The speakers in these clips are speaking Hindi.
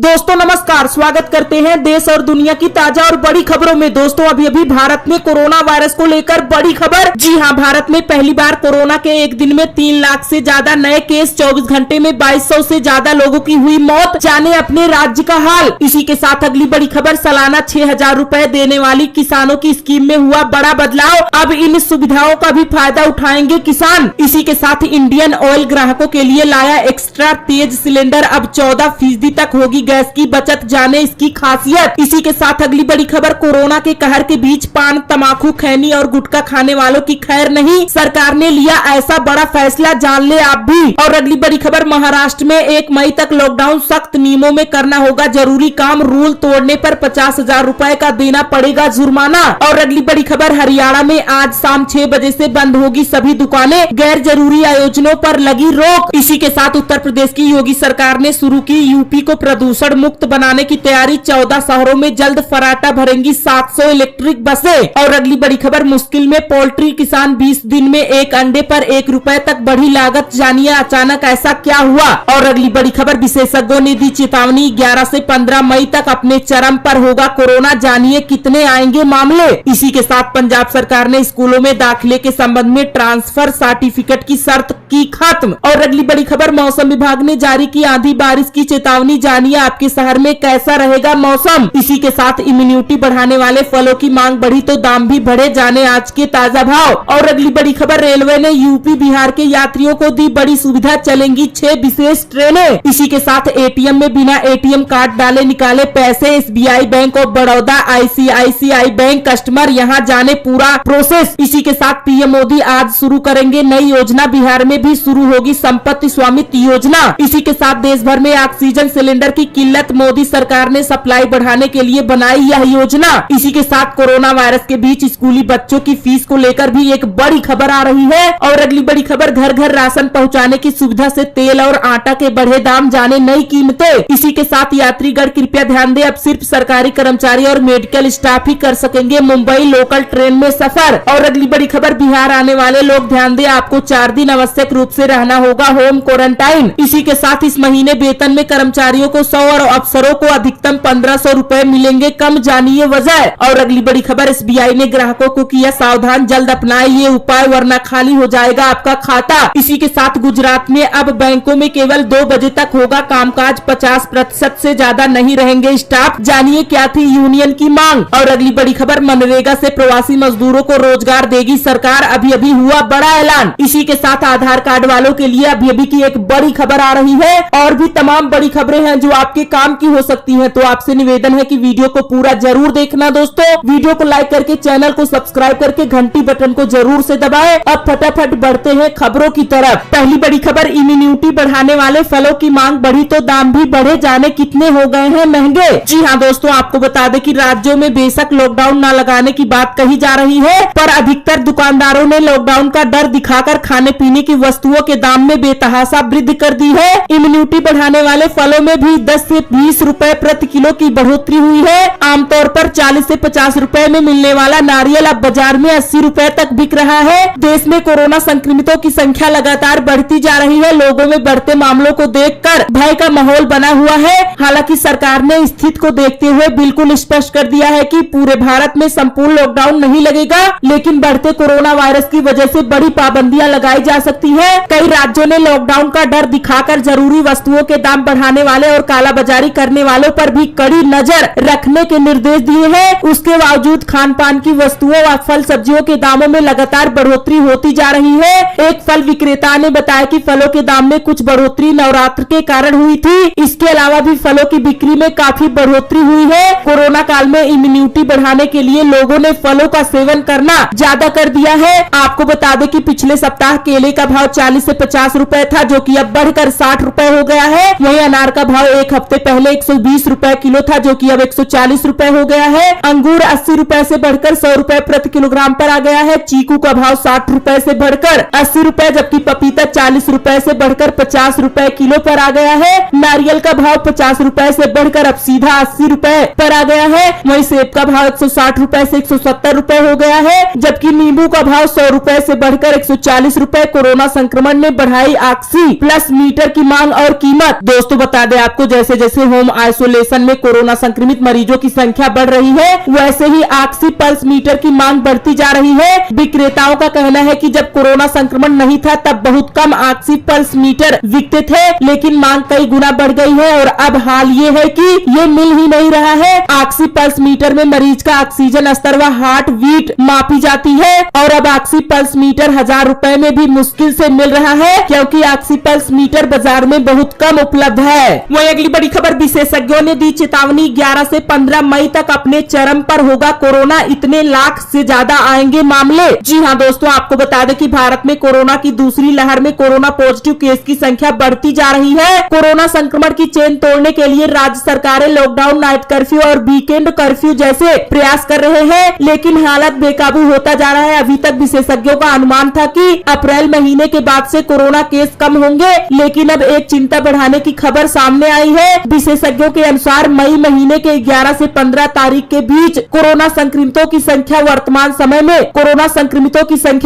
दोस्तों नमस्कार, स्वागत करते हैं देश और दुनिया की ताजा और बड़ी खबरों में। दोस्तों अभी भारत में कोरोना वायरस को लेकर बड़ी खबर। जी हां, भारत में पहली बार कोरोना के एक दिन में 3 लाख से ज्यादा नए केस, 24 घंटे में 2200 से ज्यादा लोगों की हुई मौत। जाने अपने राज्य का हाल। इसी के साथ अगली बड़ी खबर, सालाना 6000 रुपए देने वाली किसानों की स्कीम में हुआ बड़ा बदलाव। अब इन सुविधाओं का भी फायदा उठाएंगे किसान। इसी के साथ इंडियन ऑयल ग्राहकों के लिए लाया एक्स्ट्रा तेज सिलेंडर, अब 14% तक होगी गैस की बचत। जाने इसकी खासियत। इसी के साथ अगली बड़ी खबर, कोरोना के कहर के बीच पान, तंबाकू, खैनी और गुटखा खाने वालों की खैर नहीं, सरकार ने लिया ऐसा बड़ा फैसला, जान ले आप भी। और अगली बड़ी खबर, महाराष्ट्र में 1 मई तक लॉकडाउन, सख्त नियमों में करना होगा जरूरी काम, रूल तोड़ने पर 50,000 रुपए का देना पड़ेगा जुर्माना। और अगली बड़ी खबर, हरियाणा में आज शाम 6 बजे से बंद होगी सभी दुकानें, गैर जरूरी आयोजनों पर लगी रोक। इसी के साथ उत्तर प्रदेश की योगी सरकार ने शुरू की यूपी को प्रदूषण मुक्त बनाने की तैयारी, 14 शहरों में जल्द फराटा भरेंगी 700 इलेक्ट्रिक बसें। और अगली बड़ी खबर, मुश्किल में पोल्ट्री किसान, 20 दिन में एक अंडे पर 1 रुपए तक बढ़ी लागत, जानिए अचानक ऐसा क्या हुआ। और अगली बड़ी खबर, विशेषज्ञों ने दी चेतावनी, 11 से 15 मई तक अपने चरम पर होगा कोरोना, जानिए कितने आएंगे मामले। इसी के साथ पंजाब सरकार ने स्कूलों में दाखिले के संबंध में ट्रांसफर सर्टिफिकेट की शर्त की खत्म। और अगली बड़ी खबर, मौसम विभाग ने जारी की आंधी बारिश की चेतावनी, जानिए आपके शहर में कैसा रहेगा मौसम। इसी के साथ इम्यूनिटी बढ़ाने वाले फलों की मांग बढ़ी तो दाम भी बढ़े, जाने आज के ताजा भाव। और अगली बड़ी खबर, रेलवे ने यूपी बिहार के यात्रियों को दी बड़ी सुविधा, चलेंगी 6 विशेष ट्रेनें। इसी के साथ एटीएम में बिना एटीएम कार्ड डाले निकाले पैसे, SBI bank of Baroda, ICICI bank customer, यहाँ जाने पूरा प्रोसेस। इसी के साथ पीएम मोदी आज शुरू करेंगे नई योजना, बिहार में भी शुरू होगी संपत्ति स्वामित्व योजना। इसी के साथ देश भर में ऑक्सीजन सिलेंडर की किल्लत, मोदी सरकार ने सप्लाई बढ़ाने के लिए बनाई यह योजना। इसी के साथ कोरोना वायरस के बीच स्कूली बच्चों की फीस को लेकर भी एक बड़ी खबर आ रही है। और अगली बड़ी खबर, घर घर राशन पहुंचाने की सुविधा से तेल और आटा के बढ़े दाम, जाने नई कीमतें। इसी के साथ यात्रीगण कृपया ध्यान दें, अब सिर्फ सरकारी कर्मचारी और मेडिकल स्टाफ ही कर सकेंगे मुंबई लोकल ट्रेन में सफर। और अगली बड़ी खबर, बिहार आने वाले लोग ध्यान दें, आपको 4 दिन आवश्यक रूप से रहना होगा होम क्वारंटाइन। इसी के साथ इस महीने वेतन में कर्मचारियों को 100 और अफसरों को अधिकतम 1500 रुपए मिलेंगे कम, जानिए वजह। और अगली बड़ी खबर, SBI ने ग्राहकों को किया सावधान, जल्द अपनाए ये उपाय वरना खाली हो जाएगा आपका खाता। इसी के साथ गुजरात में अब बैंकों में केवल 2 बजे तक होगा कामकाज, 50% से ज्यादा नहीं रहेंगे स्टाफ, जानिए क्या थी यूनियन की मांग। और अगली बड़ी खबर, मनरेगा से प्रवासी मजदूरों को रोजगार देगी सरकार, अभी हुआ बड़ा ऐलान। इसी के साथ आधार कार्ड वालों के लिए अभी की एक बड़ी खबर आ रही है। और भी तमाम बड़ी खबरें हैं जो आपके काम की हो सकती हैं, तो आपसे निवेदन है कि वीडियो को पूरा जरूर देखना। दोस्तों वीडियो को लाइक करके चैनल को सब्सक्राइब करके घंटी बटन को जरूर से दबाएं। अब फटाफट बढ़ते हैं खबरों की तरफ। पहली बड़ी खबर, इम्यूनिटी बढ़ाने वाले फलों की मांग बढ़ी तो दाम भी बढ़े, जाने कितने हो गए हैं महंगे। जी हाँ दोस्तों, आपको बता दें कि राज्यों में बेशक लॉकडाउन न लगाने की बात कही जा रही है, पर अधिकतर दुकानदारों ने लॉकडाउन का डर दिखाकर खाने पीने की वस्तुओं के दाम में बेतहाशा वृद्धि कर दी है। इम्यूनिटी बढ़ाने वाले फलों में भी 10 से 20 रुपए प्रति किलो की बढ़ोतरी हुई है। आमतौर पर 40 से 50 रुपए में मिलने वाला नारियल अब बाजार में 80 रुपए तक बिक रहा है। देश में कोरोना संक्रमितों की संख्या लगातार बढ़ती जा रही है। लोगों में बढ़ते मामलों को देखकर भय का माहौल बना हुआ है। हालांकि सरकार ने स्थिति को देखते हुए बिल्कुल स्पष्ट कर दिया है कि पूरे भारत में संपूर्ण लॉकडाउन नहीं लगेगा, लेकिन बढ़ते कोरोना वायरस की वजह से बड़ी पाबंदियां लगाई जा सकती है। कई राज्यों ने लॉकडाउन का डर दिखाकर जरूरी वस्तुओं के दाम बढ़ाने वाले और कालाबाजारी करने वालों पर भी कड़ी नजर रखने के निर्देश दिए हैं। उसके बावजूद खान पान की वस्तुओं व फल सब्जियों के दामों में लगातार बढ़ोतरी होती जा रही है। एक फल विक्रेता ने बताया कि फलों के दाम में कुछ बढ़ोतरी नवरात्र के कारण हुई थी। इसके अलावा भी फलों की बिक्री में काफी बढ़ोतरी हुई है। कोरोना काल में इम्यूनिटी बढ़ाने के लिए लोगों ने फलों का सेवन करना ज्यादा कर दिया है। आपको बता दें कि पिछले सप्ताह केले का भाव 40 से 50 रुपए था, जो कि अब बढ़कर 60 रुपए हो गया है। वहीं अनार का भाव एक हफ्ते पहले 120 रुपए किलो था, जो कि अब 140 रुपए हो गया है। अंगूर 80 रुपए से बढ़कर 100 रुपए प्रति किलोग्राम पर आ गया है। चीकू का भाव 60 रुपए से बढ़कर 80 रुपए, जबकि पपीता 40 रुपए से बढ़कर 50 रुपए किलो पर आ गया है। नारियल का भाव 50 रुपए से बढ़कर अब सीधा 80 रुपए पर आ गया है। वहीं सेब का भाव 160 रुपए से 170 रुपए हो गया है, जबकि नींबू का भाव 100 रुपए से बढ़कर 140 रुपए। कोरोना संक्रमण ने बढ़ाई ऑक्सी प्लस मीटर की मांग और कीमत। दोस्तों बता दें आपको, जैसे जैसे जैसे होम आइसोलेशन में कोरोना संक्रमित मरीजों की संख्या बढ़ रही है, वैसे ही ऑक्सी पल्स मीटर की मांग बढ़ती जा रही है। विक्रेताओं का कहना है कि जब कोरोना संक्रमण नहीं था तब बहुत कम ऑक्सी पल्स मीटर बिकते थे, लेकिन मांग कई गुना बढ़ गई है और अब हाल ये है कि ये मिल ही नहीं रहा है। ऑक्सी पल्स मीटर में मरीज का ऑक्सीजन स्तर व हार्ट बीट मापी जाती है और अब ऑक्सी पल्स मीटर 1000 रुपए में भी मुश्किल से मिल रहा है, क्योंकि ऑक्सी पल्स मीटर बाजार में बहुत कम उपलब्ध है। वही अगली बड़ी खबर, विशेषज्ञों ने दी चेतावनी, 11 से 15 मई तक अपने चरम पर होगा कोरोना, इतने लाख से ज्यादा आएंगे मामले। जी हाँ दोस्तों, आपको बता दें कि भारत में कोरोना की दूसरी लहर में कोरोना पॉजिटिव केस की संख्या बढ़ती जा रही है। कोरोना संक्रमण की चेन तोड़ने के लिए राज्य सरकारें लॉकडाउन, नाइट कर्फ्यू और वीकेंड कर्फ्यू जैसे प्रयास कर रहे हैं, लेकिन हालत बेकाबू होता जा रहा है। अभी तक विशेषज्ञों का अनुमान था कि अप्रैल महीने के बाद से कोरोना केस कम होंगे, लेकिन अब एक चिंता बढ़ाने की खबर सामने आई है। विशेषज्ञों के अनुसार मई महीने के 11 से 15 तारीख के बीच कोरोना संक्रमितों की संख्या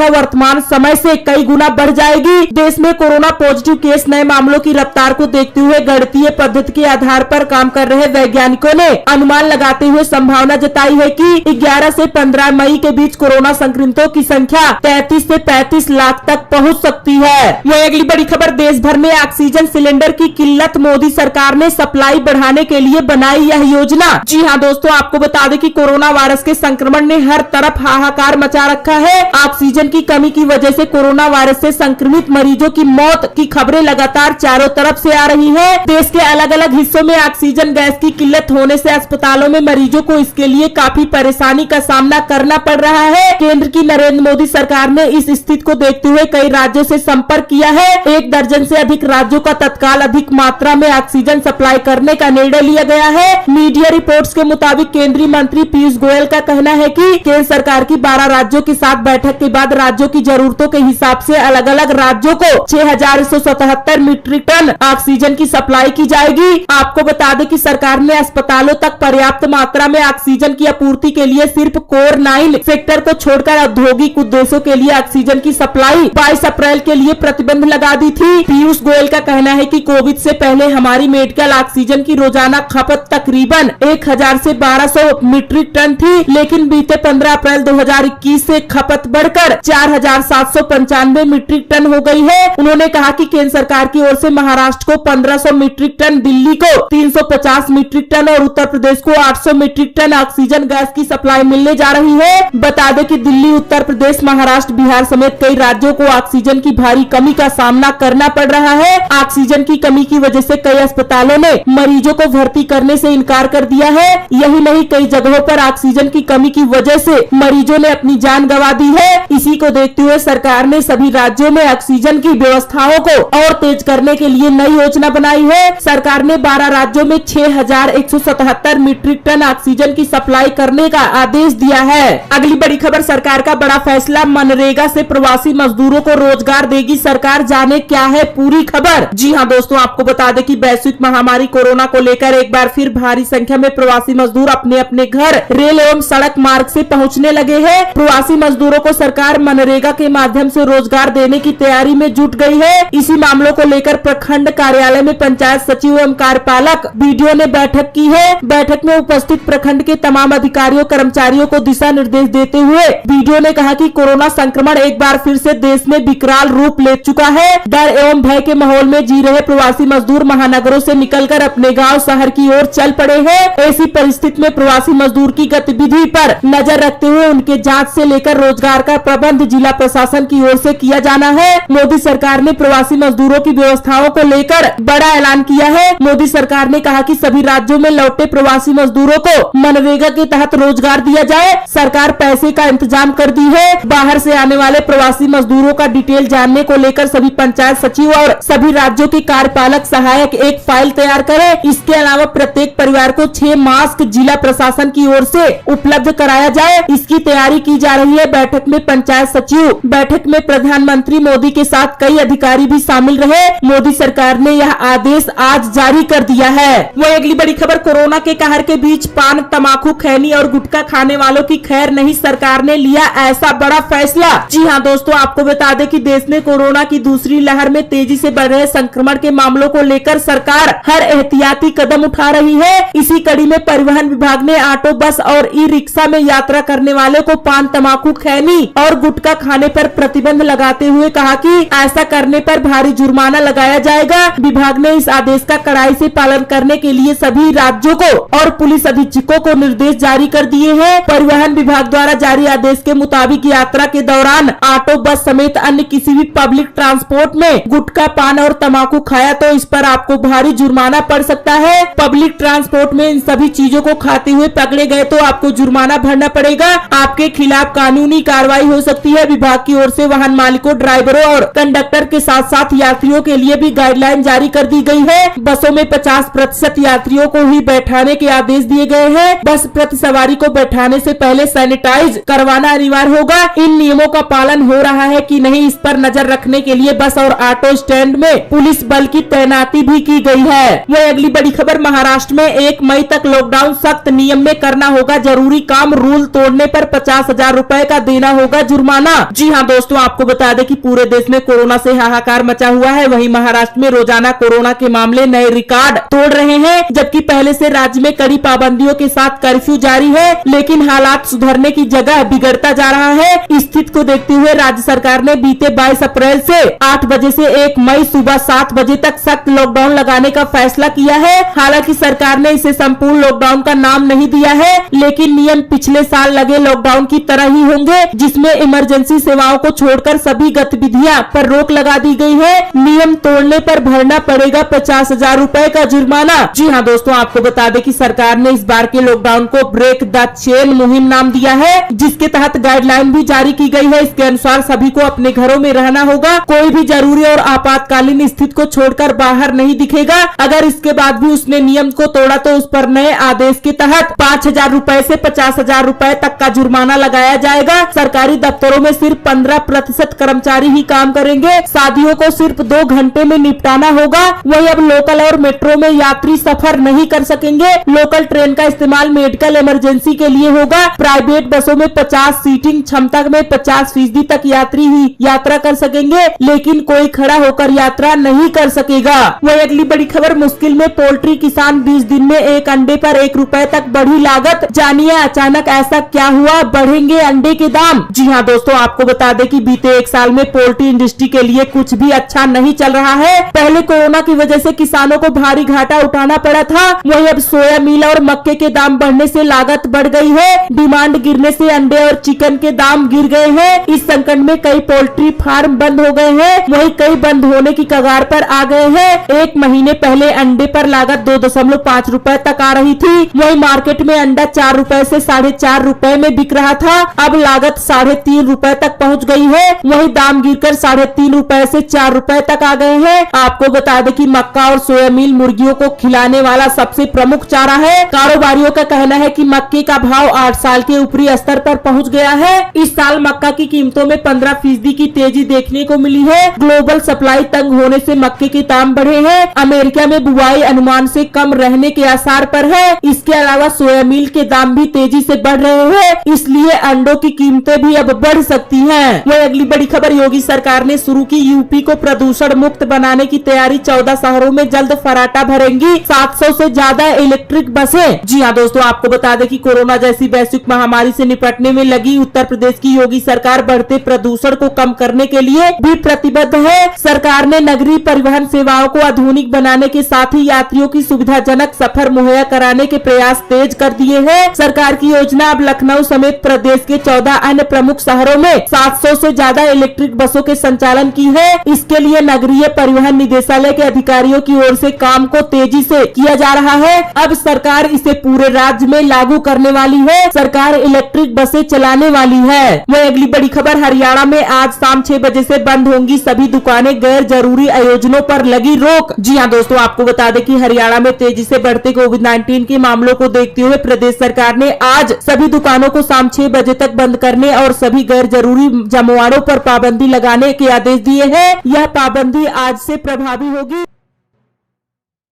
वर्तमान समय से कई गुना बढ़ जाएगी। देश में कोरोना पॉजिटिव केस नए मामलों की रफ्तार को देखते हुए गणितीय पद्धति के आधार पर काम कर रहे वैज्ञानिकों ने अनुमान लगाते हुए संभावना जताई है कि 11 से 15 मई के बीच कोरोना संक्रमितों की संख्या 33 से 35 लाख तक पहुंच सकती है। वह अगली बड़ी खबर, देश भर में ऑक्सीजन सिलेंडर की किल्लत, मोदी सरकार ने सप्लाई बढ़ाने के लिए बनाई यह योजना। जी हाँ दोस्तों, आपको बता दें कि कोरोना वायरस के संक्रमण ने हर तरफ हाहाकार मचा रखा है। ऑक्सीजन की कमी की वजह से कोरोना वायरस से संक्रमित मरीजों की मौत की खबरें लगातार चारों तरफ से आ रही है। देश के अलग अलग हिस्सों में ऑक्सीजन गैस की किल्लत होने से अस्पतालों में मरीजों को इसके लिए काफी परेशानी का सामना करना पड़ रहा है। केंद्र की नरेंद्र मोदी सरकार ने इस स्थिति को देखते हुए कई राज्यों से संपर्क किया है। 1 दर्जन से अधिक राज्यों का तत्काल अधिक मात्रा में ऑक्सीजन सप्लाई करने का निर्णय लिया गया है। मीडिया रिपोर्ट्स के मुताबिक केंद्रीय मंत्री पीयूष गोयल का कहना है कि केंद्र सरकार की 12 राज्यों के साथ बैठक के बाद राज्यों की जरूरतों के हिसाब से अलग अलग राज्यों को 6177 मीट्रिक टन ऑक्सीजन की सप्लाई की जाएगी। आपको बता दें कि सरकार ने अस्पतालों तक पर्याप्त मात्रा में ऑक्सीजन की आपूर्ति के लिए सिर्फ कोर 9 सेक्टर को छोड़कर औद्योगिक उद्देश्यों के लिए ऑक्सीजन की सप्लाई 22 अप्रैल के लिए प्रतिबंध लगा दी थी। पीयूष गोयल का कहना है कि कोविड से पहले हमारी मेडिकल ऑक्सीजन की रोजाना खपत तकरीबन 1000 से 1200 मीट्रिक टन थी, लेकिन बीते 15 अप्रैल 2021 से खपत बढ़कर 4795 मीट्रिक टन हो गई है। उन्होंने कहा कि केंद्र सरकार की ओर से महाराष्ट्र को 1500 मीट्रिक टन, दिल्ली को 350 मीट्रिक टन और उत्तर प्रदेश को 800 मीट्रिक टन ऑक्सीजन गैस की सप्लाई मिलने जा रही है। बता दें कि दिल्ली, उत्तर प्रदेश, महाराष्ट्र, बिहार समेत कई राज्यों को ऑक्सीजन की भारी कमी का सामना करना पड़ रहा है। ऑक्सीजन की कमी की वजह से कई अस्पतालों ने मरीजों को भर्ती करने से इनकार कर दिया है। यही नहीं, कई जगहों पर ऑक्सीजन की कमी की वजह से मरीजों ने अपनी जान गंवा दी है। इसी को देखते हुए सरकार ने सभी राज्यों में ऑक्सीजन की व्यवस्थाओं को और तेज करने के लिए नई योजना बनाई है। सरकार ने 12 राज्यों में 6177 मीट्रिक टन ऑक्सीजन की सप्लाई करने का आदेश दिया है। अगली बड़ी खबर, सरकार का बड़ा फैसला, मनरेगा से प्रवासी मजदूरों को रोजगार देगी सरकार, जाने क्या है पूरी खबर। जी हाँ दोस्तों, आपको बता दें कि वैश्विक महामारी कोरोना को लेकर एक बार फिर भारी संख्या में प्रवासी मजदूर अपने अपने घर रेल एवं सड़क मार्ग से पहुंचने लगे हैं। प्रवासी मजदूरों को सरकार मनरेगा के माध्यम से रोजगार देने की तैयारी में जुट गई है। इसी मामलों को लेकर प्रखंड कार्यालय में पंचायत सचिव एवं कार्यपालक बीडीओ ने बैठक की है। बैठक में उपस्थित प्रखंड के तमाम अधिकारियों कर्मचारियों को दिशा निर्देश देते हुए बीडीओ ने कहा कि कोरोना संक्रमण एक बार फिर से देश में विकराल रूप ले चुका है। डर एवं भय के माहौल में जी रहे प्रवासी मजदूर महानगरों से निकलकर अपने गांव शहर की ओर चल पड़े हैं। ऐसी परिस्थिति में प्रवासी मजदूर की गतिविधि पर नजर रखते हुए उनके जांच से लेकर रोजगार का प्रबंध जिला प्रशासन की ओर से किया जाना है। मोदी सरकार ने प्रवासी मजदूरों की व्यवस्थाओं को लेकर बड़ा ऐलान किया है। मोदी सरकार ने कहा कि सभी राज्यों में लौटे प्रवासी मजदूरों को मनरेगा के तहत रोजगार दिया जाए। सरकार पैसे का इंतजाम कर दी है। बाहर से आने वाले प्रवासी मजदूरों का डिटेल जानने को लेकर सभी पंचायत सचिव और सभी राज्यों के कार्यपालक सहायक एक फाइल तैयार करें। इसके अलावा प्रत्येक परिवार को 6 मास्क जिला प्रशासन की ओर से उपलब्ध कराया जाए, इसकी तैयारी की जा रही है। बैठक में पंचायत सचिव, बैठक में प्रधानमंत्री मोदी के साथ कई अधिकारी भी शामिल रहे। मोदी सरकार ने यह आदेश आज जारी कर दिया है। वही अगली बड़ी खबर, कोरोना के कहर के बीच पान, तंबाकू, खैनी और गुटखा खाने वालों की खैर नहीं, सरकार ने लिया ऐसा बड़ा फैसला। जी हाँ दोस्तों, आपको बता दें कि देश में कोरोना की दूसरी लहर में तेजी से बढ़ रहे संक्रमण के मामलों को लेकर सरकार हर एहतियाती कदम उठा रही है। इसी कड़ी में परिवहन विभाग ने ऑटो, बस और ई रिक्शा में यात्रा करने वाले को पान, तंबाकू, खैनी और गुटखा खाने पर प्रतिबंध लगाते हुए कहा कि ऐसा करने पर भारी जुर्माना लगाया जाएगा। विभाग ने इस आदेश का कड़ाई से पालन करने के लिए सभी राज्यों को और पुलिस अधीक्षकों को निर्देश जारी कर दिए हैं। परिवहन विभाग द्वारा जारी आदेश के मुताबिक यात्रा के दौरान ऑटो, बस समेत अन्य किसी भी पब्लिक ट्रांसपोर्ट में गुटखा, पान और तंबाकू खाया तो इस पर आपको भारी जुर्माना पड़ सकता है। पब्लिक ट्रांसपोर्ट में इन सभी चीजों को खाते हुए पकड़े गए तो आपको जुर्माना भरना पड़ेगा। आपके खिलाफ कानूनी कार्रवाई हो सकती है। विभाग की ओर से वाहन मालिकों, ड्राइवरों और कंडक्टर के साथ साथ यात्रियों के लिए भी गाइडलाइन जारी कर दी गई है। बसों में 50% यात्रियों को ही बैठाने के आदेश दिए गए हैं। बस प्रति सवारी को बैठाने से पहले सैनिटाइज करवाना अनिवार्य होगा। इन नियमों का पालन हो रहा है कि नहीं, इस पर नजर रखने के लिए बस और ऑटो स्टैंड में पुलिस बल की तैनाती भी की गई है। वह अगली बड़ी खबर, महाराष्ट्र में 1 मई तक लॉकडाउन, सख्त नियम में करना होगा जरूरी काम, रूल तोड़ने पर 50,000 रुपए का देना होगा जुर्माना। जी हाँ दोस्तों, आपको बता दें कि पूरे देश में कोरोना से हाहाकार मचा हुआ है। वहीं महाराष्ट्र में रोजाना कोरोना के मामले नए रिकॉर्ड तोड़ रहे हैं, जबकि पहले से राज्य में कड़ी पाबंदियों के साथ कर्फ्यू जारी है, लेकिन हालात सुधरने की जगह बिगड़ता जा रहा है। स्थिति को देखते हुए राज्य सरकार ने बीते 22 अप्रैल से 8 बजे से 1 मई सुबह 7 बजे तक सख्त लॉकडाउन लगाने का फैसला किया है। हालांकि सरकार ने इसे संपूर्ण लॉकडाउन का नाम नहीं दिया है, लेकिन नियम पिछले साल लगे लॉकडाउन की तरह ही होंगे, जिसमें इमरजेंसी सेवाओं को छोड़कर सभी गतिविधियां पर रोक लगा दी गई है। नियम तोड़ने पर भरना पड़ेगा 50,000 रुपए का जुर्माना। जी हाँ दोस्तों, आपको बता दें कि सरकार ने इस बार के लॉकडाउन को ब्रेक द चेन मुहिम नाम दिया है, जिसके तहत गाइडलाइन भी जारी की गई है। इसके अनुसार सभी को अपने घरों में रहना होगा। कोई भी जरूरी और आपातकालीन स्थिति को छोड़कर बाहर नहीं दिखेगा। अगर इसके बाद भी उसने नियम को तोड़ा तो उस पर नए आदेश के तहत 5,000 रुपए से 50,000 रुपए तक का जुर्माना लगाया जाएगा। सरकारी दफ्तरों में सिर्फ 15% कर्मचारी ही काम करेंगे। शादियों को सिर्फ 2 घंटे में निपटाना होगा। वही अब लोकल और मेट्रो में यात्री सफर नहीं कर सकेंगे। लोकल ट्रेन का इस्तेमाल मेडिकल इमरजेंसी के लिए होगा। प्राइवेट बसों में 50 सीटिंग क्षमता में 50% तक यात्री ही यात्रा कर सकेंगे, लेकिन कोई खड़ा होकर यात्रा नहीं कर सकेगा। वही अगली बड़ी खबर, मुश्किल में पोल्ट्री किसान, 20 दिन में एक अंडे पर 1 रुपए तक बढ़ी लागत। जानिए अचानक ऐसा क्या हुआ, बढ़ेंगे अंडे के दाम। जी हाँ दोस्तों, आपको बता दें कि बीते 1 साल में पोल्ट्री इंडस्ट्री के लिए कुछ भी अच्छा नहीं चल रहा है। पहले कोरोना की वजह से किसानों को भारी घाटा उठाना पड़ा था। वही अब सोया मील और मक्के के दाम बढ़ने से लागत बढ़ गई है। डिमांड गिरने से अंडे और चिकन के दाम गिर गए हैं। इस संकट में कई पोल्ट्री फार्म बंद हो गए हैं, वही कई बंद होने की कगार पर आ गए हैं। 1 महीने पहले अंडे पर लागत 2.5 रुपए तक आ रही थी। वही मार्केट में अंडा 4 रुपए से 4.5 रुपए में बिक रहा था। अब लागत 3.5 रुपए तक पहुंच गई है। वही दाम गिरकर 3.5 रुपए से 4 रुपए तक आ गए हैं। आपको बता दें कि मक्का और सोया मील मुर्गियों को खिलाने वाला सबसे प्रमुख चारा है। कारोबारियों का कहना है कि मक्के का भाव 8 साल के ऊपरी स्तर पर पहुंच गया है। इस साल मक्का की कीमतों में 15% की तेजी देखने को मिली है। ग्लोबल सप्लाई तंग होने से मक्के के दाम बढ़े हैं। अमेरिका में बुआई अनुमान से कम रहने के आसार पर है। इसके अलावा सोया मील के दाम भी तेजी से बढ़ रहे हैं, इसलिए अंडों की कीमतें भी अब बढ़ सकती हैं। वही अगली बड़ी खबर, योगी सरकार ने शुरू की यूपी को प्रदूषण मुक्त बनाने की तैयारी। 14 शहरों में जल्द फराटा भरेंगी 700 से ज्यादा इलेक्ट्रिक बसें। जी हाँ दोस्तों, आपको बता दें कि कोरोना जैसी वैश्विक महामारी से निपटने में लगी उत्तर प्रदेश की योगी सरकार बढ़ते प्रदूषण को कम करने के लिए भी प्रतिबद्ध है। सरकार ने नगरीय परिवहन सेवाओं को आधुनिक बनाने के साथ ही यात्रियों की सुविधाजनक सफर मुहैया कराने के प्रयास तेज कर दिए हैं। सरकार की योजना अब लखनऊ समेत प्रदेश के 14 अन्य प्रमुख शहरों में 700 से ज्यादा इलेक्ट्रिक बसों के संचालन की है। इसके लिए नगरीय परिवहन निदेशालय के अधिकारियों की ओर से काम को तेजी से किया जा रहा है। अब सरकार इसे पूरे राज्य में लागू करने वाली है। सरकार इलेक्ट्रिक बसें चलाने वाली है। वह अगली बड़ी खबर, हरियाणा में आज शाम 6 बजे से बंद होंगी सभी दुकानें, गैर जरूरी आयोजनों पर लगी रोक। जी हाँ दोस्तों, आपको बता दें कि हरियाणा में तेजी से बढ़ते कोविड-19 के मामलों को देखते हुए प्रदेश सरकार ने आज सभी दुकानों को शाम 6 बजे तक बंद करने और सभी गैर जरूरी जमावड़ों पर पाबंदी लगाने के आदेश दिए हैं। यह पाबंदी आज से प्रभावी होगी।